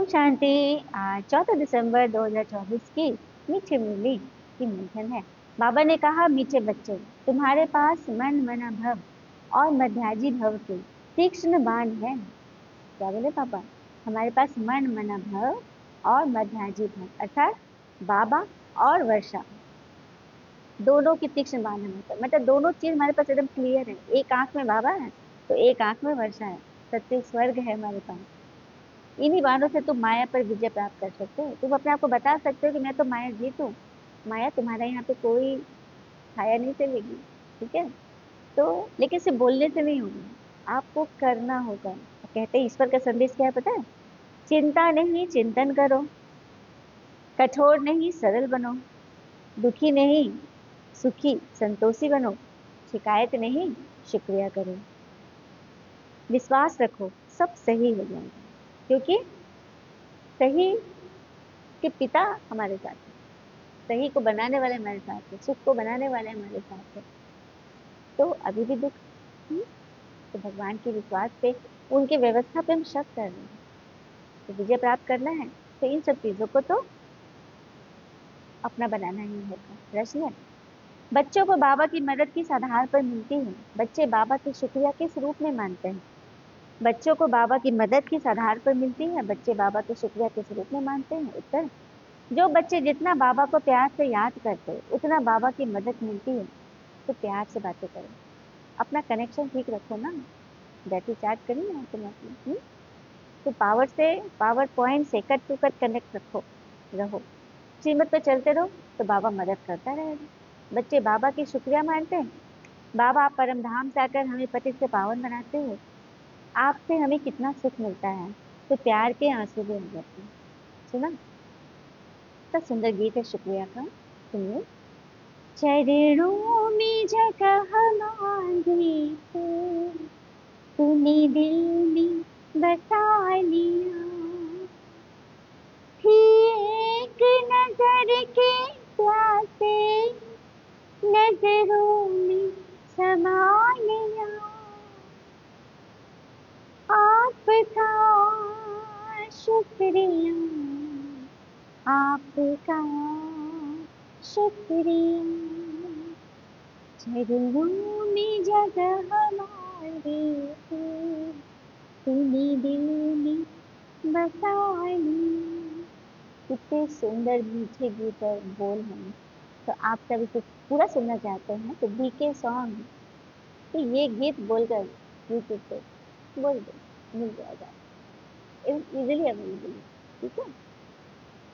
ओम शांति। आज 14 दिसंबर 2024 की मीठी मुरली की मंथन है। बाबा ने कहा, मीठे बच्चे, तुम्हारे पास मन मना भव और मध्याजी भव के तीक्ष्ण बाण है। क्या बोले पापा? हमारे पास मन मना भव और मध्याजी भव अर्थात बाबा और वर्षा दोनों की तीक्ष्ण बाण है। मतलब दोनों चीज हमारे पास एकदम क्लियर है। एक आंख में बाबा है तो एक आंख में वर्षा है। सत्य स्वर्ग है हमारे पास। इन्हीं बाणों से तुम माया पर विजय प्राप्त कर सकते हो। तुम अपने आप को बता सकते हो कि मैं तो माया जीत हूँ। माया तुम्हारे यहाँ पे कोई छाया नहीं चलेगी। ठीक है? तो लेकिन सिर्फ बोलने से नहीं होगा, आपको करना होगा। कहते हैं ईश्वर का संदेश क्या है पता है? चिंता नहीं चिंतन करो, कठोर नहीं सरल बनो, दुखी नहीं सुखी संतोषी बनो, शिकायत नहीं शुक्रिया करो, विश्वास रखो, सब सही हो जाएगा। क्योंकि सही के पिता हमारे साथ हैं। सही को बनाने वाले हमारे साथ है, सुख को बनाने वाले हमारे साथ है। तो अभी भी दुख है, तो भगवान के विश्वास पे, उनके व्यवस्था पे हम शक कर रहे हैं। तो विजय प्राप्त करना है तो इन सब चीजों को तो अपना बनाना ही होगा। प्रश्न है, बच्चों को बाबा की मदद किस आधार पर मिलती है? बच्चे बाबा की शुक्रिया किस रूप में मानते हैं? बच्चों को बाबा की मदद किस आधार पर मिलती है? बच्चे बाबा की शुक्रिया किस रूप में मानते हैं? उत्तर, जो बच्चे जितना बाबा को प्यार से याद करते हैं उतना बाबा की मदद मिलती है। तो प्यार से बातें करो, अपना कनेक्शन ठीक रखो ना। बैटरी चार्ज करी ना तुम अपनी। तो पावर से, पावर पॉइंट से कट टू कट कनेक्ट रखो, रहो। श्रीमत पे चलते रहो तो बाबा मदद करता रहेगा। बच्चे बाबा की शुक्रिया मानते हैं। बाबा, आप परम धाम से आकर हमें पतित से पावन बनाते हो, आपसे हमें कितना सुख मिलता है। तो प्यार के आंसू भी हो जाते हैं। सुना? इतना सुंदर गीत है शुक्रिया का, सुनिए। चरणों में जगह मांगी तो तूने दिल में बसा लिया, थी एक नजर के प्यासे नजरों में समा लिया, आपका शुक्रिया, आपका शुक्रिया, चरणों में जगह हमारी थी, तूने दिल में बसा ली। कितने सुंदर मीठे गीत और बोल हैं। तो आप सब इसे पूरा सुनना चाहते हैं तो बीके सॉन्ग, तो ये गीत बोलकर यूट्यूब पे बोल दो, मिल जाएगा, इजीली अवेलेबल है। ठीक है?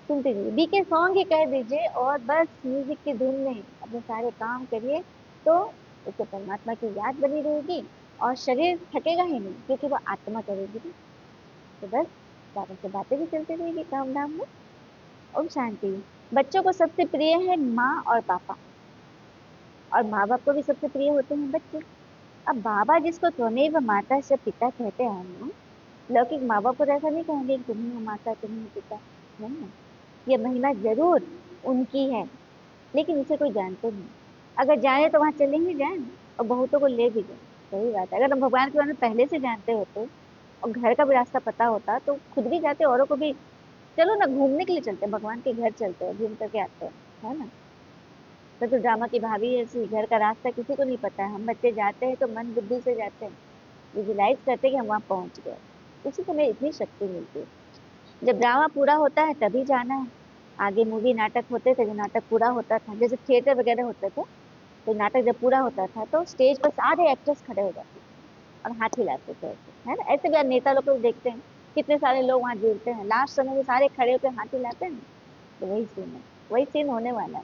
सुनते रहिए, बीके सॉन्ग ही कह दीजिए और बस म्यूजिक की धुन में अपने सारे काम करिए। तो उससे परमात्मा की याद बनी रहेगी और शरीर थकेगा ही नहीं, क्योंकि वो आत्मा करेगी ना। तो बस बाबा से बातें भी चलती रहेगी काम धाम में। ओम शांति। बच्चों को सबसे प्रिय है माँ और पापा, और माँ बाप को भी सबसे प्रिय होते हैं बच्चे। अब बाबा जिसको त्वमेव माता से पिता कहते हैं ना, लौकिक माँ बाप को तो ऐसा नहीं कहेंगे कि तुम ही हो माता, तुम ही हो पिता। नहीं ना, ये महिमा जरूर उनकी है, लेकिन इसे कोई जानते नहीं। अगर जाए तो वहां चले ही जाए और बहुतों को ले भी जाए। सही बात है, अगर हम भगवान के बारे में पहले से जानते होते और घर का भी रास्ता पता होता तो खुद भी जाते, औरों को भी, चलो ना घूमने के लिए चलते हैं, भगवान के घर चलते हैं, घूम करके आते हैं, है ना। तो ड्रामा की भाभी ऐसी, घर का रास्ता किसी को नहीं पता है, हम बच्चे जाते हैं तो मन बुद्धि से जाते हैं, विजुलाइज करते हैं कि हम वहां पहुंच गए। उसी समय इतनी शक्ति मिलती है। जब ड्रामा पूरा होता है तभी जाना है। आगे मूवी नाटक होते थे, जो नाटक पूरा होता था, जैसे थिएटर वगैरह होते थे, तो नाटक जब पूरा होता था तो स्टेज पर सारे एक्टर्स खड़े हो जाते थे और हाथ हिलाते थे ऐसे, है ना। ऐसे भी आप नेता लोग को देखते हैं, कितने सारे लोग वहां जुड़ते हैं, लास्ट समय में सारे खड़े होकर हाथ हिलाते हैं। तो वही सीन है, वही सीन होने वाला है।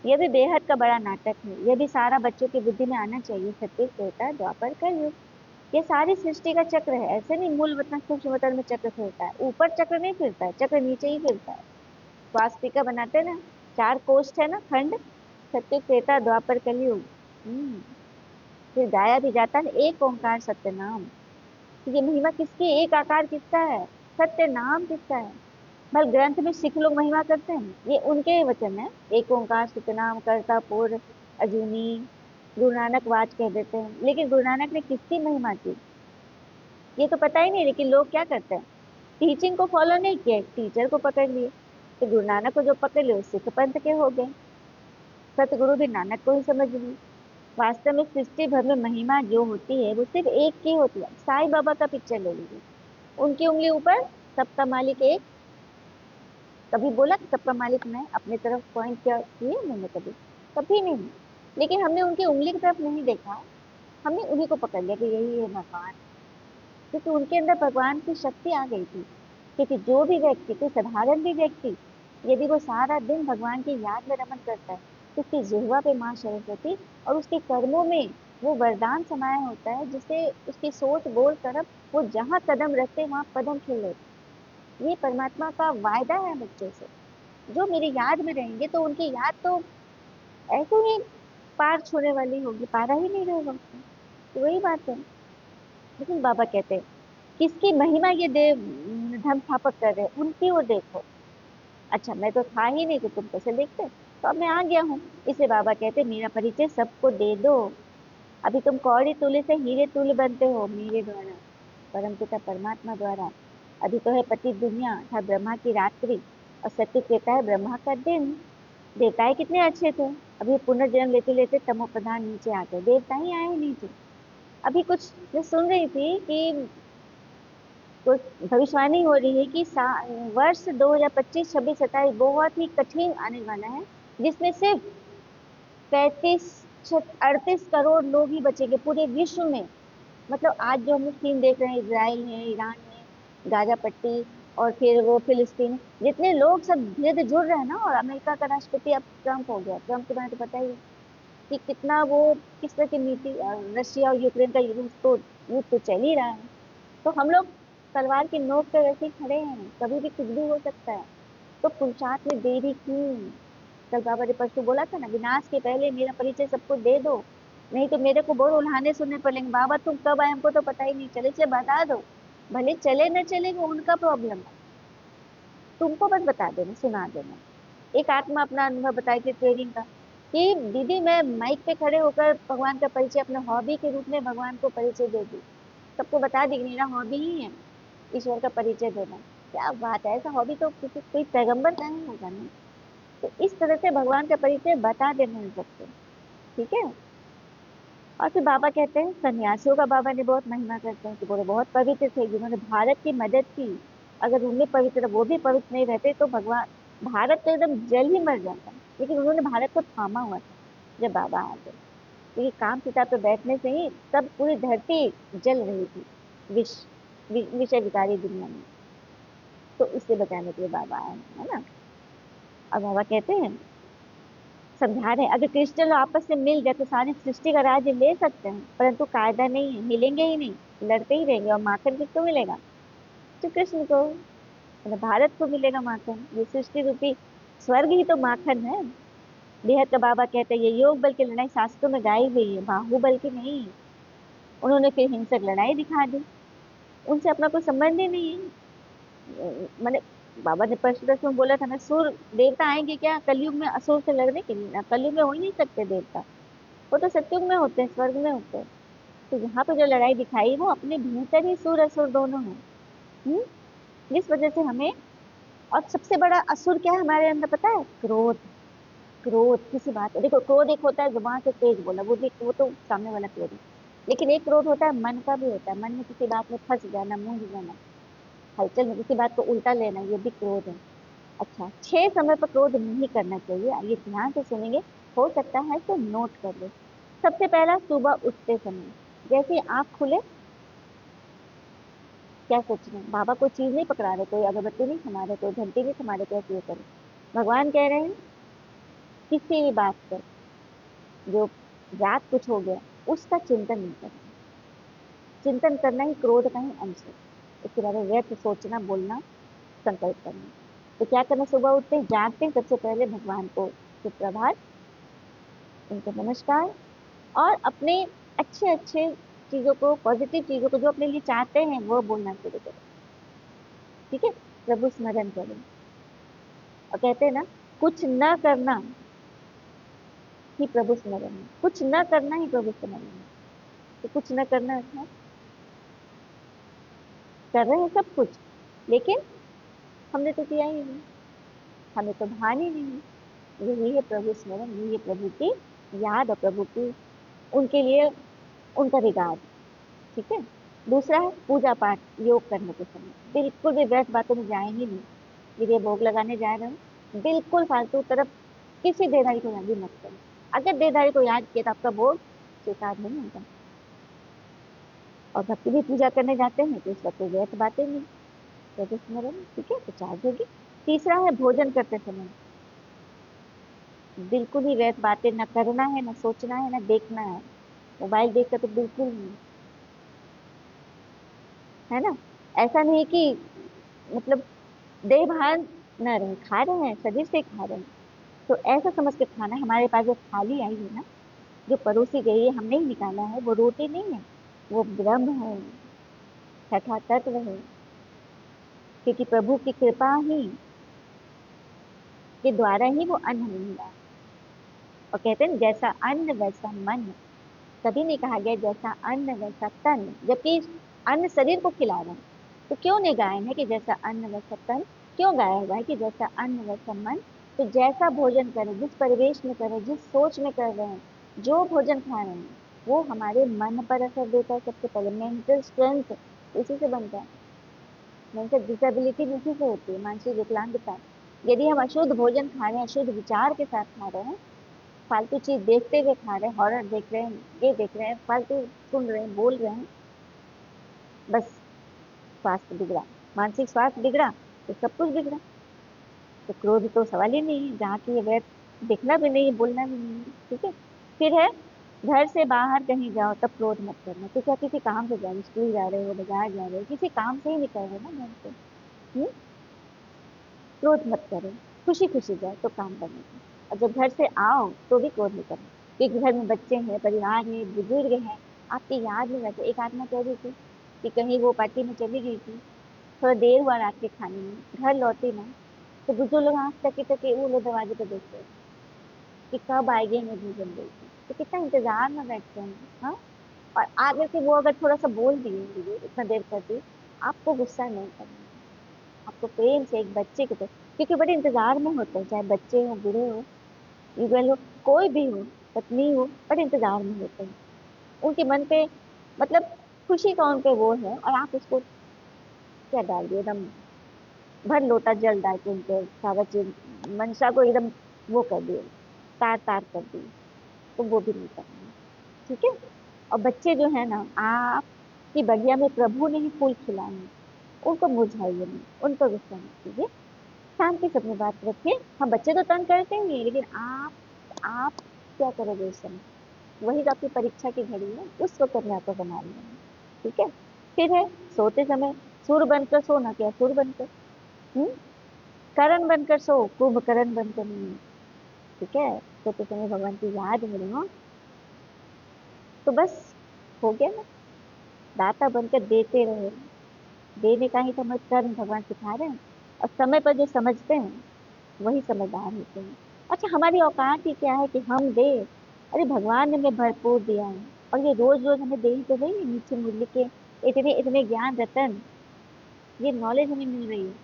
यह भी बेहद का बड़ा नाटक है। यह भी सारा बच्चों की बुद्धि में आना चाहिए। सत्य, त्रेता, द्वापर, कलयुग, ये सारी सृष्टि का चक्र है। ऐसे नहीं मूल वतन सूक्ष्म वतन में चक्र फिरता है, ऊपर चक्र नहीं फिरता है, चक्र नीचे ही फिरता है। स्वास्तिका बनाते हैं ना, चार कोष्ठ है ना, खंड, सत्य, त्रेता, द्वापर, कलयुग। फिर गाया भी जाता है एक ओंकार सत्य नाम। तो ये महिमा किसकी, एक आकार किसका है, सत्य नाम किसका है? भल ग्रंथ में सिख लोग महिमा करते हैं, ये उनके वचन है। एक ओंकार सतनाम करता पुर अजूनी, गुरु नानक वाच कह देते हैं, लेकिन गुरु नानक ने किसकी महिमा की ये तो पता ही नहीं। लेकिन लोग क्या करते हैं, टीचिंग को फॉलो नहीं किया, टीचर को पकड़ लिए। तो गुरु नानक को जो पकड़ लिए वो सिख पंथ के हो गए। सतगुरु भी नानक को ही समझ लिए। वास्तव में सृष्टि भर में महिमा जो होती है वो सिर्फ एक की होती है। साईं बाबा का पिक्चर ले लीजिए, उनकी उंगली ऊपर, सबका मालिक एक। कभी बोला कि सबका मालिक मैं, अपनी तरफ पॉइंट किया किए मैंने कभी? कभी नहीं। लेकिन हमने उनकी उंगली की तरफ नहीं देखा, हमने उन्हीं को पकड़ लिया कि यही है भगवान। क्योंकि उनके अंदर भगवान की शक्ति आ गई थी। क्योंकि जो भी व्यक्ति, कोई साधारण भी व्यक्ति, यदि वो सारा दिन भगवान की याद में रमन करता है, तो उसकी जिह्वा पे माँ सरस्वती और उसके कर्मों में वो वरदान समाया होता है, जिससे उसकी सोच बोल करब वो जहाँ कदम रखते वहां पदम खिल लेते। ये परमात्मा का वायदा है बच्चों से। जो मेरी याद में रहेंगे तो उनकी याद तो ऐसे ही पार छोड़ने वाली होगी, पारा ही नहीं रहेगा उसको। तो वही बात है। लेकिन बाबा कहते हैं किसकी महिमा ये देव धर्म स्थापक कर रहे हैं, उनकी ओर देखो। अच्छा, मैं तो था ही नहीं तो तुम कैसे देखते? तो अब मैं आ गया हूँ, इसलिए बाबा कहते हैं मेरा परिचय सबको दे दो। अभी तुम कौड़ी तुल्य से हीरे तुल्य बनते हो मेरे द्वारा, परम पिता परमात्मा द्वारा। अभी तो है पति दुनिया था ब्रह्मा की रात्रि, और सत्य कहता है ब्रह्मा का दिन। देवताएं कितने अच्छे थे, अभी पुनर्जन्म लेते लेते तमो प्रधान नीचे आ गए, देवता ही आए नीचे। अभी कुछ मैं सुन रही थी कि कुछ भविष्यवाणी हो रही है कि वर्ष 2025 26 27 बहुत ही कठिन आने वाला है, जिसमें सिर्फ 38 करोड़ लोग ही बचेंगे पूरे विश्व में। मतलब आज जो हम लोग सीन देख रहे हैं, इसराइल है, ईरान है, गाजा पट्टी, और फिर वो फिलिस्तीन, जितने लोग सब धीरे धीरे जुड़ रहे हैं ना। और अमेरिका का राष्ट्रपति अब ट्रम्प हो गया। ट्रम्प के बारे में तो पता ही है कि कितना वो, किस तरह की नीति, रशिया और यूक्रेन का युद्ध तो चल ही रहा है। तो हम लोग तलवार की नोक पे वैसे ही खड़े हैं, कभी भी कुछ भी हो सकता है। तो पुरुषार्थ में देरी क्यों? कल बाबा ने परसों बोला था ना, विनाश के पहले मेरा परिचय सबको दे दो, नहीं तो मेरे को बहुत उल्हाने सुनने पड़ेंगे। बाबा तुम कब आए हमको तो पता ही नहीं चले, चले बता दो। भले चले न चले वो उनका प्रॉब्लम है, तुमको बस बता देना, सुना देना। एक आत्मा अपना अनुभव बताई थी ट्रेनिंग का, कि दीदी मैं माइक पे खड़े होकर भगवान का परिचय अपने हॉबी के रूप में भगवान को परिचय दे दी। सबको बता दी मेरा हॉबी ही है ईश्वर का परिचय देना। क्या बात है, ऐसा हॉबी तो किसी कोई पैगंबर का नहीं होगा ना। तो इस तरह से भगवान का परिचय बता देना है सबको। ठीक है। और फिर बाबा कहते हैं सन्यासियों का बाबा ने बहुत महिमा करते हैं कि बोले बहुत पवित्र थे जिन्होंने भारत की मदद की। अगर उनमें पवित्र, वो भी पवित्र नहीं रहते तो भगवान, भारत तो एकदम जल ही मर जाता। लेकिन उन्होंने भारत को थामा हुआ था जब बाबा आ गए। क्योंकि काम सीता पे बैठने से ही सब पूरी धरती जल रही थी, विष विषय विकारी दुनिया में। तो इससे बचाने के लिए बाबा आए हैं, है ना। अब बाबा कहते हैं, समझा रहे हैं, अगर क्रिस्टल आपस में मिल जाए तो सारी सृष्टि का राज्य ले सकते हैं, परंतु कायदा नहीं है, मिलेंगे ही नहीं, लड़ते ही रहेंगे। और माखन किसको मिलेगा? तो कृष्ण को, मतलब भारत को मिलेगा माखन। ये सृष्टि रूपी स्वर्ग ही तो माखन है। बेहद का बाबा कहते हैं ये योग बल की लड़ाई शास्त्रों में गाई हुई है, बाहुबल की नहीं। उन्होंने फिर हिंसक लड़ाई दिखा दी, उनसे अपना कोई संबंध ही नहीं है। मैंने, बाबा ने परशुराम में बोला था ना, सुर देवता आएंगे क्या कलयुग में असुर से लड़ने के लिए? ना, कलयुग में हो ही नहीं सकते देवता, वो तो सत्युग में होते हैं, स्वर्ग में होते हैं। तो यहाँ पे जो लड़ाई दिखाई वो अपने भीतर ही सुर असुर दोनों है। हम्म। जिस वजह से हमें, और सबसे बड़ा असुर क्या है हमारे अंदर पता है? क्रोध। क्रोध किसी बात, देखो क्रोध एक होता है जुबान से तेज बोला, वो भी, वो तो सामने वाला क्रोध है। लेकिन एक क्रोध होता है मन का भी होता है, मन में किसी बात में फंस जाना, मूंझ जाना, हलचल में किसी बात को उल्टा लेना, ये भी क्रोध है। अच्छा, 6 समय पर क्रोध नहीं करना चाहिए, ये ध्यान से सुनेंगे, हो सकता है तो नोट कर ले। सबसे पहला, सुबह उठते समय, जैसे ही आंख खुले, क्या सोच रहे हैं? बाबा कोई चीज नहीं पकड़ा रहे, कोई अगरबत्ती नहीं थमा रहे, कोई घंटी नहीं थमा रहे, कैसे ये करें? भगवान कह रहे हैं किसी भी बात पर, जो रात कुछ हो गया उसका चिंतन नहीं करना। चिंतन करना ही क्रोध का ही अंश है। उसके बारे में व्यर्थ सोचना, बोलना, संकल्प करना। तो क्या करना? सुबह उठते हैं, जागते हैं, सबसे पहले भगवान को सुप्रभात, उनको नमस्कार, और अपने अच्छे अच्छे चीजों को, पॉजिटिव चीजों को जो अपने लिए चाहते हैं वो बोलना शुरू करें। ठीक है। प्रभु स्मरण करें। और कहते हैं ना, कुछ न करना ही प्रभु स्मरण है, कुछ न करना ही प्रभु स्मरण है। तो कुछ न करना, अच्छा कर रहे हैं सब कुछ, लेकिन हमने तो किया ही नहीं, हमें तो भान ही नहीं। यही है प्रभु स्मरण, यही है प्रभु की याद और प्रभु की उनके लिए उनका रिगार्ड। ठीक है। दूसरा है पूजा पाठ योग करने के समय बिल्कुल भी व्यर्थ बातों में जाए ही नहीं। यदि भोग लगाने जा रहे हो बिल्कुल फालतू तरफ किसी देदारी को याद भी मत करो। अगर देदारी को याद किया तो आपका भोग स्वीकार नहीं होगा। और भक्ति भी पूजा करने जाते हैं तो इस वक्त कोई व्यर्थ बातें नहीं, प्रभु स्मरण। ठीक है, तो चार्ज होगी। तीसरा है भोजन करते समय बिल्कुल ही व्यर्थ बातें न करना है, न सोचना है, न देखना है। मोबाइल देखकर तो बिल्कुल नहीं, है ना। ऐसा नहीं कि मतलब देह भान न रहे, खा रहे हैं शरीर से खा रहे हैं, तो ऐसा समझ के खाना है। हमारे पास जो थाली आई है ना, जो परोसी गई है, हमने ही निकाला है, वो रोटी नहीं है, वो ब्रह्म है, छठा तत्व है। क्योंकि प्रभु की कृपा ही के द्वारा ही वो अन्न हमें मिला। और कहते हैं ना, जैसा अन्न वैसा मन। कभी नहीं कहा गया जैसा अन्न वैसा तन, जबकि अन्न शरीर को खिला रहे हैं। तो क्यों नहीं गायन है कि जैसा अन्न वैसा तन? क्यों गाया हुआ है कि जैसा अन्न वैसा मन? तो जैसा भोजन करें, जिस परिवेश में करें, जिस सोच में कर रहे हैं, जो भोजन खा रहे हैं, वो हमारे मन पर असर देता है। सबसे पहले मेंटल स्ट्रेंथ इसी से बनता है। मेंटल डिसेबिलिटी भी इसी से होती है, मानसिक विकलांगता। यदि हम अशुद्ध भोजन खा रहे हैं, अशुद्ध विचार के साथ खा रहे हैं, फालतू चीज देखते हुए खा रहे हैं, हॉरर देख रहे हैं, ये देख रहे हैं, फालतू सुन रहे हैं, बोल रहे हैं, बस स्वास्थ्य बिगड़ा, मानसिक स्वास्थ्य बिगड़ा, तो सब कुछ बिगड़ा। तो क्रोध तो सवाल ही नहीं है, जहाँ की ये व्यर्थ दिखना भी नहीं है, बोलना भी नहीं है। ठीक है। फिर है घर से बाहर कहीं जाओ तब क्रोध मत करना। क्योंकि आप किसी काम से जा रहे हो, स्कूल जा रहे हो, बाजार जा रहे हो, किसी काम से ही निकल रहे हो ना घर से। क्रोध मत करो, खुशी खुशी जाओ तो काम बनेगा। और जब घर से आओ तो भी क्रोध नहीं करना। क्योंकि घर में बच्चे हैं, परिवार है, बुजुर्ग हैं, आपकी याद में रहते। एक आत्मा कह रही थी कि कहीं वो पार्टी में चली गई थी, थोड़ा देर हुआ रात के खाने में, घर लौटी ना, तो बुजुर्ग लोग आंख टके टके वो लोग दरवाजे पे देखते हैं कि कब आएगी हमें भोजन देगी। तो कितना इंतजार में बैठते हैं। हाँ। और आगे से वो अगर थोड़ा सा बोल दिए, बुजुर्ग इतना देर कर दी, आपको गुस्सा नहीं करना। आपको प्रेम से एक बच्चे की तरह, क्योंकि बड़े इंतजार में होते हैं, चाहे बच्चे हो, बूढ़े हो, युगल हो, कोई भी हो, पत्नी हो, बड़े इंतजार में होते हैं। उनके मन पे मतलब खुशी का उन पे वो है, और आप उसको क्या डाल दिए एकदम, भर लोटा जल डाल के उनके सारा चीज मंशा को एकदम वो कर दिए, तार तार कर दिए। तो वो भी नहीं करना है। ठीक है। और बच्चे जो है ना, आपकी बगिया में प्रभु ने ही फूल खिलाए हैं, उनको मुरझाइए नहीं, उन पर गुस्सा मत कीजिए, शांति से अपनी बात रखिए। हाँ, बच्चे तो तंग करते ही हैं, लेकिन आप क्या करोगे उस समय? वही तो आपकी परीक्षा की घड़ी है, उस वक्त अपने आप को संभाल लेना। ठीक है। फिर है सोते समय सुर बनकर सोना, क्या सुर बनकर, हम्म करण बनकर सो, कुंभकर्ण बनकर नहीं। ठीक है। सोते समय भगवान की याद में रहो, तो बस हो गया ना। दाता बनकर देते रहे, देने का ही तो हमें कर्म भगवान सिखा रहे हैं। और समय पर जो समझते हैं वही समझदार होते हैं। अच्छा, हमारी औकात ही क्या है कि हम दे? अरे भगवान ने हमें भरपूर दिया है, और ये रोज रोज हमें दे ही तो रही है मीठे मूल्य के इतने इतने ज्ञान रतन, ये नॉलेज हमें मिल रही है।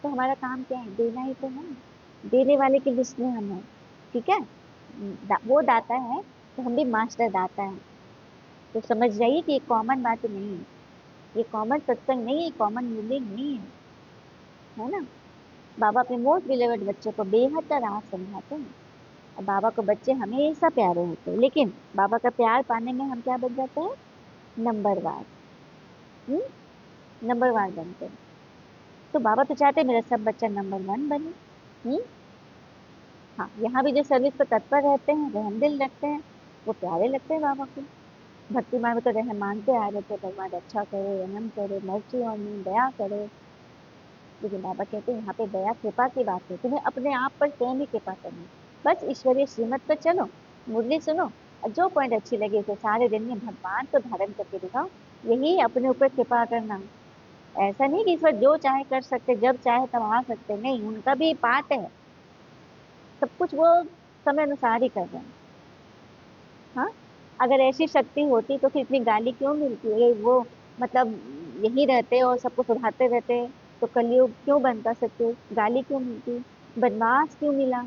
तो हमारा काम क्या है? देना ही तो है। देने वाले की लिस्ट में हम है। ठीक है। वो दाता है, तो हम भी मास्टर दाता है। तो समझ जाइए कि ये कॉमन बात नहीं है, ये कॉमन सत्संग नहीं है, कॉमन मूल्य नहीं है। है ना। बाबा अपने मोस्ट बिलेवेड बच्चों को बेहद राह समझाते हैं। और बाबा को बच्चे हमेशा प्यारे होते हैं, लेकिन बाबा का प्यार पाने में हम क्या बन जाते हैं? नंबरवार। हम्म नंबरवार बनते हैं। तो बाबा तो चाहते हैं मेरा सब बच्चा नंबर 1 बने। हम्म हाँ, यहाँ भी जो सर्विस पर तत्पर रहते हैं, रहम दिल रखते हैं, वो प्यारे लगते हैं बाबा को। भक्ति मार्ग में तो रहम मांगते आ रहे थे, भगवान अच्छा करे, रहम करे, मर्सी और दया करे। लेकिन बाबा कहते हैं यहाँ पे दया कृपा की बात है, तुम्हें अपने आप पर स्वयं ही कृपा करनी है। बस ईश्वरीय श्रीमत पर चलो, मुरली सुनो, और जो पॉइंट अच्छी लगे उसे सारे दिन में भगवान को धारण करके दिखाओ। यही अपने ऊपर कृपा करना। ऐसा नहीं कि ईश्वर जो चाहे कर सकते, जब चाहे तब आ सकते, नहीं, उनका भी पार्ट है। सब कुछ वो समय अनुसार ही कर रहे हैं। हाँ। अगर ऐसी शक्ति होती तो फिर इतनी गाली क्यों मिलती है? वो मतलब यही रहते और सबको सुधारते रहते, तो कलयुग क्यों बनता, सत्युग गाली क्यों मिलती, वनवास क्यों मिला।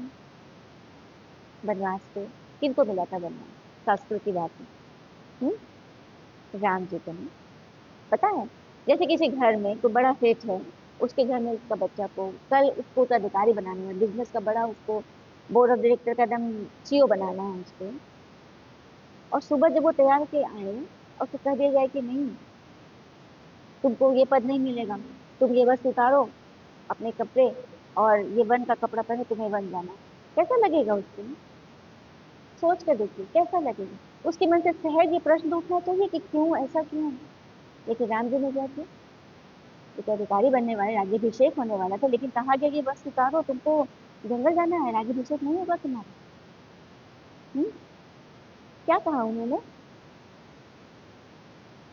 वनवास पे किनको मिला था वनवास, शास्त्रों की बात है। हम्म, राम जी को नहीं पता है। जैसे किसी घर में कोई बड़ा सेठ है, उसके घर में उसका बच्चा को कल उसको उत्तराधिकारी बनाना है, बिजनेस का बड़ा उसको बोर्ड ऑफ डायरेक्टर का एकदम सीईओ बनाना है उसको। और सुबह जब वो तैयार के आए और उसको कह दिया जाए कि नहीं, तुमको ये पद नहीं मिलेगा, तुम ये बस उतारो अपने कपड़े और ये वन का कपड़ा पहनो, तुम्हें वन जाना है। कैसा लगेगा उसको, सोच कर देखिए कैसा लगेगा। उसके मन से सहज ये प्रश्न उठना चाहिए कि क्यों, ऐसा क्यों। लेकिन राम जी ने क्या किया, एक अधिकारी बनने वाले, राज्याभिषेक होने वाला था, लेकिन कहा गया कि बस उतारो, तुमको जंगल जाना है, राज्याभिषेक नहीं होगा तुम्हारा। हम्म, क्या कहा उन्होंने,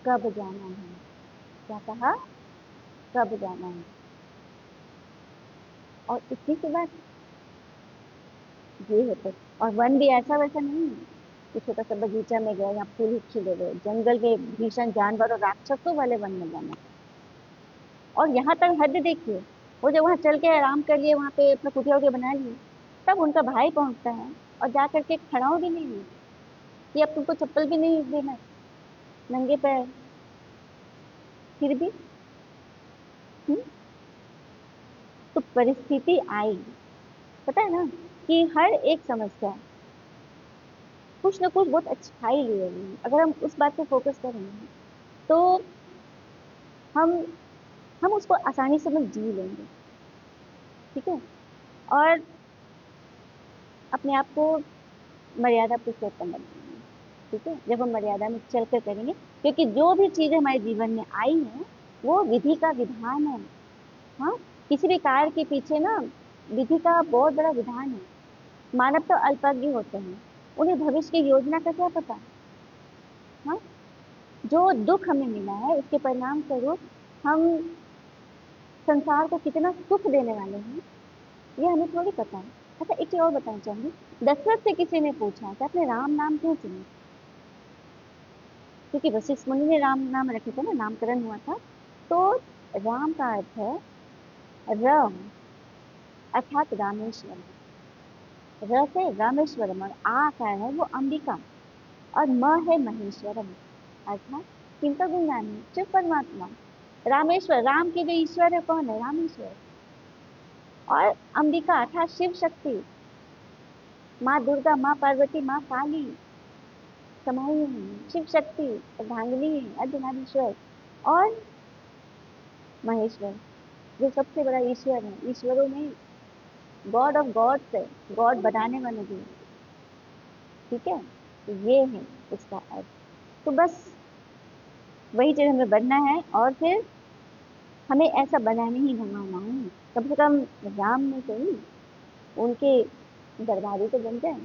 कब जाना है, क्या कहा, कब जाना है। और इतनी सी बात, ये होता है। और वन भी ऐसा वैसा नहीं है कि छोटा सा बगीचा में गए या फूल ही खिले गए, जंगल में भीषण जानवर और राक्षसों वाले वन में जाना। और यहाँ तक हद देखिए, वो जब वहां चल के आराम कर लिए, वहां पे अपना कुटिया उटिया बना लिए, तब उनका भाई पहुंचता है और जा करके खड़ा भी नहीं है कि अब तुमको चप्पल भी नहीं देना है, नंगे पैर। फिर भी हम्म, तो परिस्थिति आई, पता है ना, कि हर एक समस्या कुछ ना कुछ बहुत अच्छाई लिए हुई है। अगर हम उस बात पे फोकस करेंगे तो हम हम उसको आसानी से में जी लेंगे। ठीक है। और अपने आप को मर्यादा पुरुषोत्तम बनाएंगे। ठीक है, जब हम मर्यादा में चल कर करेंगे, क्योंकि जो भी चीजें हमारे जीवन में आई हैं वो विधि का विधान है। हाँ, किसी भी कार्य के पीछे ना विधि का बहुत बड़ा विधान है। मानव तो अल्पज्ञ होते हैं, उन्हें भविष्य की योजना का क्या पता। हाँ, जो दुख हमें मिला है उसके परिणाम स्वरूप हम संसार को कितना सुख देने वाले हैं, ये हमें थोड़ी पता है। अच्छा, एक चीज और बताना चाहूंगी। दशरथ से किसी ने पूछा कि आपने राम नाम क्यों चुना, क्योंकि वशिष्ठ मुनि ने राम नाम रखे थे ना, नामकरण हुआ था। तो राम का अर्थ है रम, अर्थात रामेश्वर। र से रामेश्वरम और आ का है वो अंबिका, और म है महेश्वरम, अर्थात किनका गुणगान है, शिव परमात्मा। रामेश्वर, राम के जो ईश्वर है कौन है, रामेश्वर। और अंबिका अर्थात शिव शक्ति, माँ दुर्गा, माँ पार्वती, माँ काली समाई हैं, शिव शक्ति अर्धांगिनी है, अर्धनारीश्वर। और महेश्वर, जो सबसे बड़ा ईश्वर है, ईश्वरों में गॉड ऑफ गॉड्स है, गॉड बनाने वाले जो है। ठीक है, तो ये है इसका अर्थ। तो बस वही चीज हमें बनना है, और फिर हमें ऐसा बनाने ही भगवान आए हैं। कम से कम राम में सही उनके दरबारी तो बन जाए,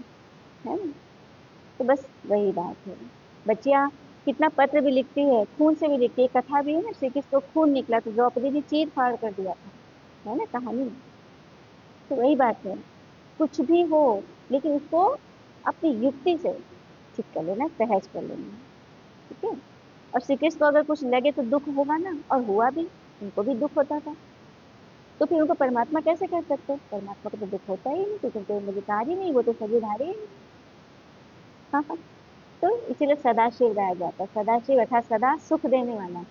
है ना। तो बस वही बात है। बच्चियां कितना पत्र भी लिखती है, खून से भी लिखती है, कथा भी है ना, श्री कृष्ण को खून निकला तो द्रौपदी ने चीर फाड़ कर दिया था, है ना कहानी। तो वही बात है, कुछ भी हो लेकिन उसको अपनी युक्ति से ठीक कर लेना, सहज कर लेना। ठीक है। और श्री कृष्ण को अगर कुछ लगे तो दुख होगा ना, और हुआ भी, उनको भी दुख होता था। तो फिर उनको परमात्मा कैसे कह सकते हैं, परमात्मा को तो दुख होता ही नहीं, क्योंकि उनको मजिदार ही नहीं, वो तो सजीधारे ही नहीं। हाँ हाँ। तो इसीलिए सदाशिव गाया जाता है, सदाशिव अर्थात सदा सुख देने वाला।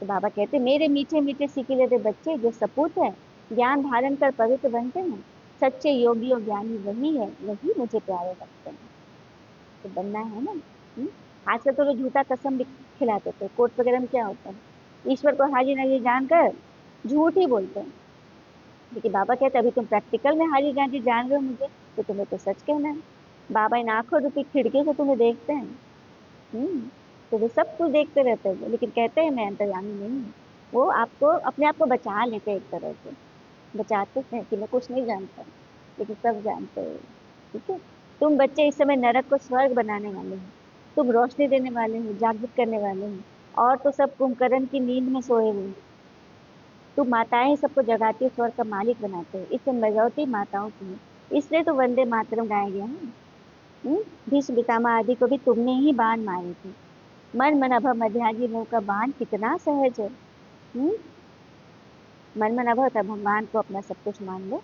तो बाबा कहते, मेरे मीठे मीठे सिकीले दे बच्चे जो सपूत है, ज्ञान धारण कर पवित्र बनते हैं, सच्चे योगी और ज्ञानी वही है, वही मुझे प्यारे लगते हैं। तो बनना है ना। आजकल तो लोग झूठा कसम भी खिलाते थे, कोर्ट वगैरह में क्या होता है, ईश्वर को हाजिर नाजिर जानकर झूठ ही बोलते हैं। लेकिन बाबा कहते अभी तुम प्रैक्टिकल में हाजिर नाजिर जान रहे हो मुझे, तो तुम्हें तो सच कहना है। बाबा इन आंखों रूपी खिड़कियों से तुम्हें देखते हैं। हम्म, तो वो सब कुछ देखते रहते हैं, लेकिन कहते हैं मैं अंतर्यामी नहीं हूँ। वो आपको अपने आप को बचा लेते हैं, एक तरह से बचाते हैं कि मैं कुछ नहीं जानता, लेकिन सब जानते हो। ठीक है। तुम बच्चे इस समय नरक को स्वर्ग बनाने वाले हो, तुम रोशनी देने वाले हो, जागृत करने वाले हो, और तो सब कुंभकर्ण की नींद में सोए हुए हो। तुम माताएं ही सबको जगाती हो, स्वर्ग का मालिक बनाते हो, इससे मेजॉरिटी माताओं की है, इसलिए तो वंदे मातरम गाया गया है। हम्म, भीष्म पितामह आदि को भी तुमने ही बाण मारे थे। मन मन अभय मध्याजी मुंह का बाण कितना सहज है। हम्म, मन में ना होता, भगवान को अपना सब कुछ मान लो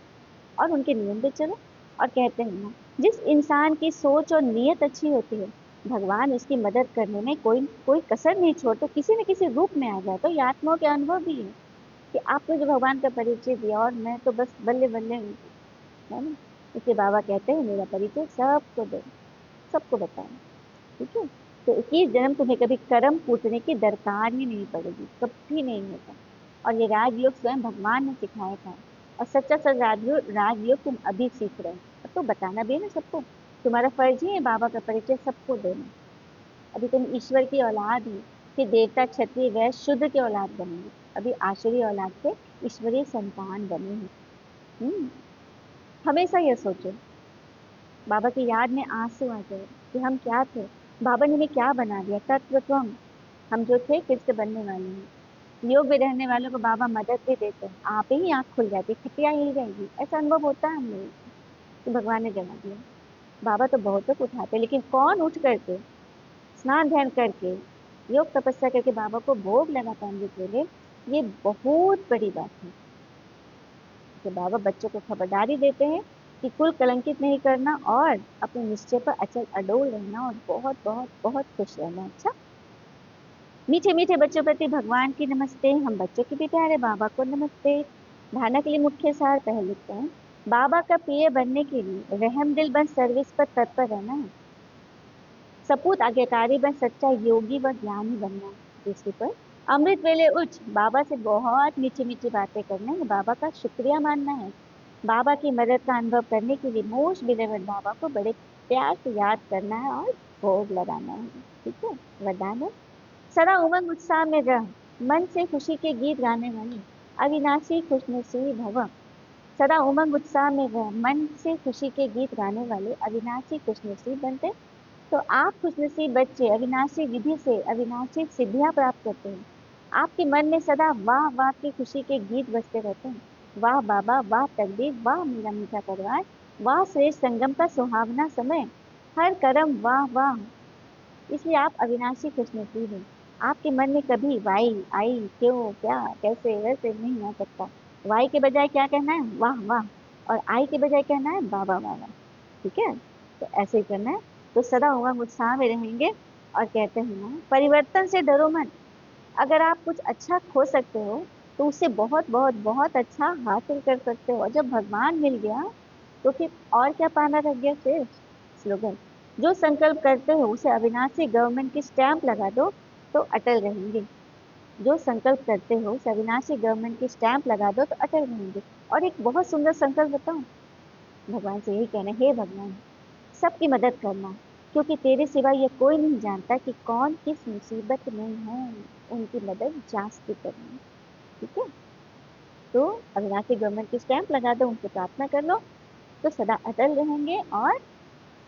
और उनके नियम पे चलो। और कहते हैं ना, जिस इंसान की सोच और नीयत अच्छी होती है, भगवान उसकी मदद करने में कोई कोई कसर नहीं छोड़ते, किसी न किसी रूप में आ जाए। तो ये आत्माओं के अनुभव भी है कि आपको जो भगवान का परिचय दिया, और मैं तो बस बल्ले बल्ले हूँ, है ना। इसलिए बाबा कहते हैं मेरा परिचय सबको दो, सबको बताओ, ठीक है। तो 21 जन्म तुम्हें कभी कर्म पूछने की दरकार ही नहीं पड़ेगी, कभी नहीं होगा। और ये राजयोग स्वयं भगवान ने सिखाया था। और सच्चा सच राजयोग, राजयोग तुम अभी सीख रहे हो। अब तो बताना भी है ना सबको, तुम्हारा फर्ज ही है बाबा का परिचय सबको देना। अभी तुम ईश्वर की औलाद हो, फिर देवता क्षत्रिय वैश्य शूद्र के औलाद बनेंगे, अभी आसुरी औलाद से ईश्वरीय संतान बने हैं। हम्म। हमेशा ये सोचो, बाबा की याद में आंसू आ जाए कि हम क्या थे, बाबा ने हमें क्या बना दिया, तत्व तो हम जो थे फिर से बनने वाले हैं। योग में रहने वालों को बाबा मदद भी देते हैं, आप ही आंख खुल जाती, खटिया हिल जाएगी, ऐसा अनुभव होता है हम लोगों को। तो भगवान ने जवाब दिया, बाबा तो बहुतों को उठाते, लेकिन कौन उठ करके स्नान ध्यान करके योग तपस्या करके बाबा को भोग लगाता है अमृत वेले, ये बहुत बड़ी बात है। कि बाबा बच्चों को खबरदारी देते हैं कि कुल कलंकित नहीं करना और अपने निश्चय पर अचल अडोल रहना, और बहुत बहुत बहुत खुश रहना। अच्छा, मीठे मीठे बच्चों प्रति भगवान की नमस्ते, हम बच्चों के भी प्यारे बाबा को नमस्ते। धारणा के लिए मुख्य सार पहले लिखते हैं, बाबा का प्रिय बनने के लिए रहम दिल बन सर्विस पर तत्पर रहना है, सपूत आज्ञाकारी बन सच्चा योगी व ज्ञानी बनना है। दूसरे पर, अमृत वेले उठ बाबा से बहुत मीठी मीठी बातें करना है, बाबा का शुक्रिया मानना है, बाबा की मदद का अनुभव करने के लिए मोस्ट बिलीवर्ड बाबा को बड़े प्यार से याद करना है और भोग लगाना है। ठीक है। वरदान है, सदा उमंग उत्साह में रह, मन से खुशी के गीत गाने वाले अविनाशी खुशनसीब भव। सदा उमंग उत्साह में रह, मन से खुशी के गीत गाने वाले अविनाशी खुशनसीब बनते। तो आप खुशनसीब बच्चे अविनाशी विधि से अविनाशी सिद्धियां प्राप्त करते हैं। आपके मन में सदा वाह वाह की खुशी के गीत बजते रहते हैं। वाह बाबा, वाह तकदीर, वाह मेरा मीठा परिवार, वाह श्रेष्ठ संगम का सुहावना समय, हर करम वाह वाह। इसलिए आप अविनाशी खुशनसीब हैं। आपके मन में कभी वाई आई क्यों क्या कैसे वैसे नहीं आ सकता। वाई के बजाय क्या कहना है, वाह वाह। और आई के बजाय कहना है बाबा बाबा। ठीक है। तो ऐसे ही करना है। तो सदा उमंग उत्साह में रहेंगे। और कहते हैं ना, परिवर्तन से डरो मत। अगर आप कुछ अच्छा खो सकते हो, तो उससे बहुत बहुत बहुत अच्छा हासिल कर सकते हो। और जब भगवान मिल गया, तो फिर और क्या पाना रह गया फिर। स्लोगन, जो संकल्प करते हो उसे अविनाशी गवर्नमेंट की स्टैंप लगा दो, तो अटल रहेंगे। जो संकल्प करते हो उसे अविनाशी गवर्नमेंट की स्टैंप लगा दो, तो अटल रहेंगे। और एक बहुत सुंदर संकल्प बताऊं, भगवान से यही कहना है, हे भगवान, सबकी मदद करना, क्योंकि तेरे सिवा ये कोई नहीं जानता कि कौन किस मुसीबत में है। उनकी मदद जांच के करनी। ठीक है। तो अविनाशी गवर्नमेंट की स्टैंप लगा दो, उनसे प्रार्थना कर लो, तो सदा अटल रहेंगे और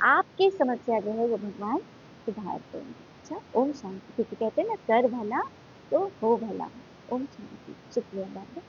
आपकी समस्या जो है वो भगवान सुधार देंगे। अच्छा, ओम शांति। क्योंकि कहते हैं ना, कर भला तो हो भला। ओम शांति। शुक्रिया बाबा।